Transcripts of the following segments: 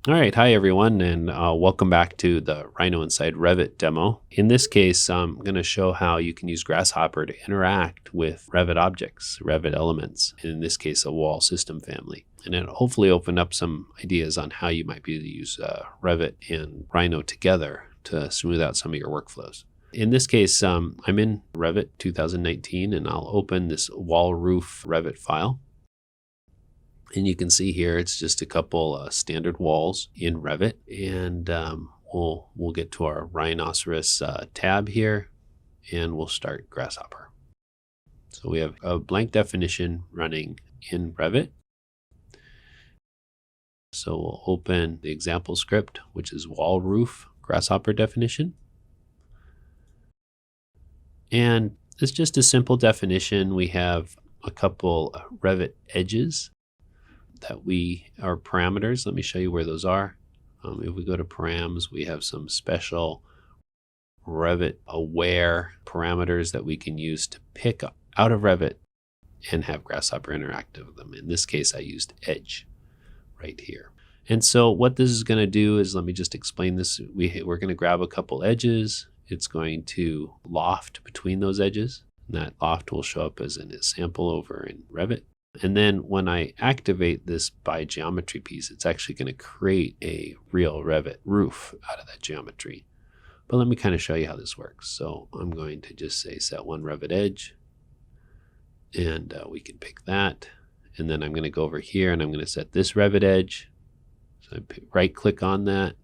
All right, hi everyone, and welcome back to the Rhino.Inside Revit demo. In this case, I'm going to show how you can use Grasshopper to interact with Revit objects, Revit elements, in this case, a wall system family. And it'll hopefully open up some ideas on how you might be able to use Revit and Rhino together to smooth out some of your workflows. In this case, I'm in Revit 2019, and I'll open this wall roof Revit file. And you can see here, it's just a couple standard walls in Revit. And we'll get to our Rhinoceros tab here, and we'll start Grasshopper. So we have a blank definition running in Revit. So we'll open the example script, which is wall roof Grasshopper definition. And it's just a simple definition. We have a couple Revit edges that are parameters. Let me show you where those are. If we go to params, we have some special Revit aware parameters that we can use to pick out of Revit and have Grasshopper interact with them. In this case, I used edge right here. And so what this is going to do is, let me just explain this. We're going to grab a couple edges. It's going to loft between those edges. And that loft will show up as a sample over in Revit. And then when I activate this by geometry piece, it's actually going to create a real Revit roof out of that geometry. But let me kind of show you how this works. So I'm going to just say set one Revit edge, and we can pick that. And then I'm going to go over here and I'm going to set this Revit edge. So I right click on that.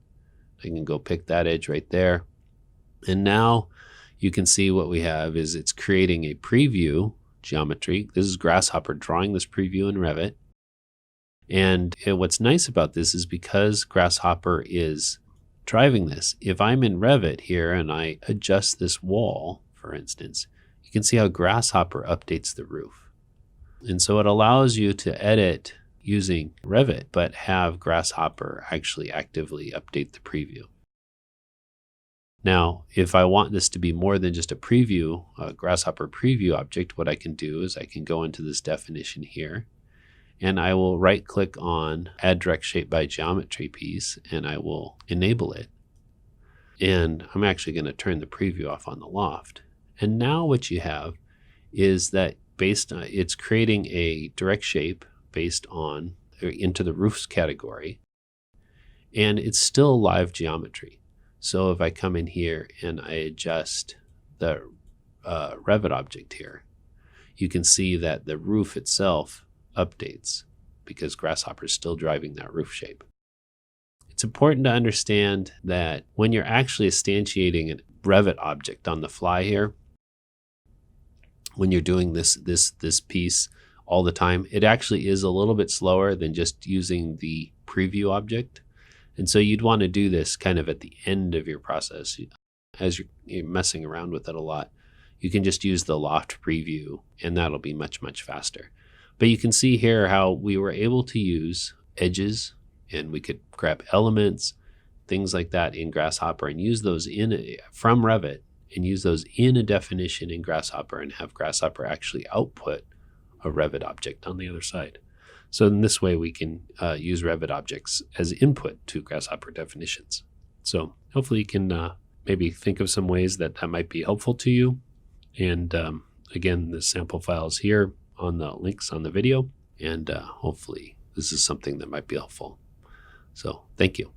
I can go pick that edge right there. And now you can see what we have is it's creating a preview geometry. This is Grasshopper drawing this preview in Revit. And what's nice about this is because Grasshopper is driving this, if I'm in Revit here and I adjust this wall, for instance, you can see how Grasshopper updates the roof. And so it allows you to edit using Revit, but have Grasshopper actually actively update the preview. Now, if I want this to be more than just a preview, a Grasshopper preview object, what I can do is I can go into this definition here, and I will right click on Add Direct Shape by Geometry piece, and I will enable it. And I'm actually going to turn the preview off on the loft. And now what you have is that it's creating a direct shape based on into the roofs category, and it's still live geometry. So if I come in here and I adjust the Revit object here, you can see that the roof itself updates because Grasshopper is still driving that roof shape. It's important to understand that when you're actually instantiating a Revit object on the fly here, when you're doing this piece all the time, it actually is a little bit slower than just using the preview object. And so you'd want to do this kind of at the end of your process. As you're messing around with it a lot, you can just use the loft preview, and that'll be much, much faster. But you can see here how we were able to use edges, and we could grab elements, things like that in Grasshopper, and use those from Revit, and use those in a definition in Grasshopper, and have Grasshopper actually output a Revit object on the other side. So in this way, we can use Revit objects as input to Grasshopper definitions. So hopefully you can maybe think of some ways that might be helpful to you. And again, the sample file is here on the links on the video. And hopefully this is something that might be helpful. So thank you.